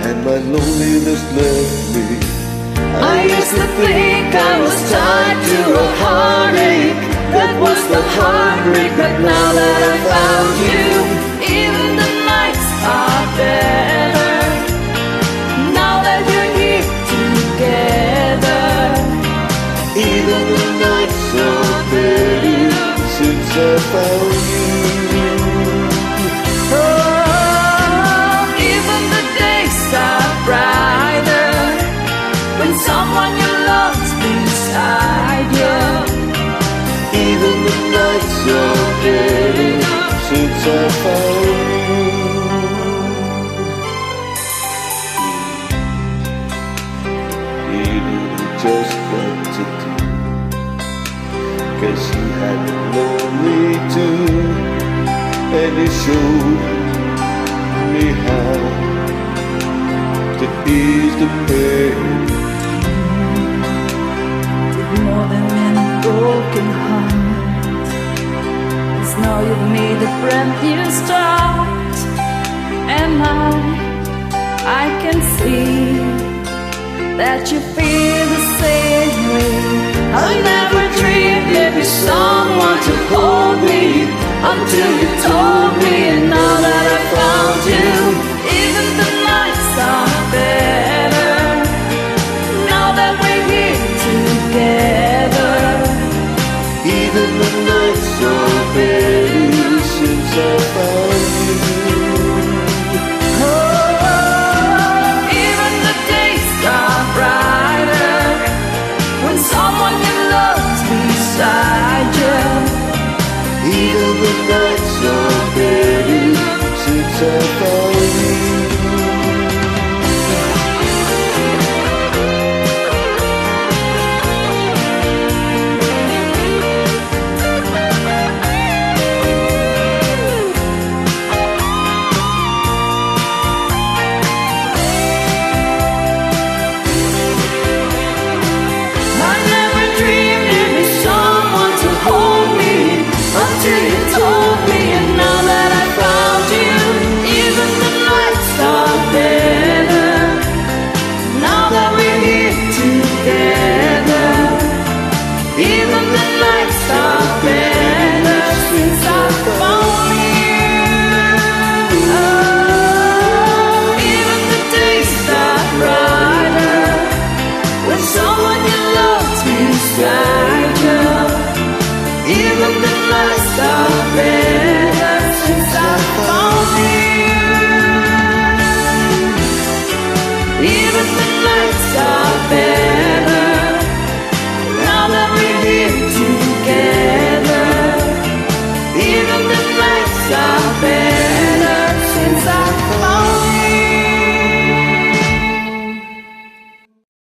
and my loneliness left me. I used to think I was tied to a heartache. That was the heartbreak, but now that I found you, even the nights are better. Now that you're here together, even the nights are better since I found you. Oh, even the days are brighter when someone you love's beside you. Even the nights are better since I found you. You didn't just what to do, 'cause you had known me too, and you showed me how to ease the pain. More than many broken hearts, 'cause now you've made a brand new start. And now I can see that you feel the same way. I never dreamed there'd be someone to hold me until you told me, and now that I found you,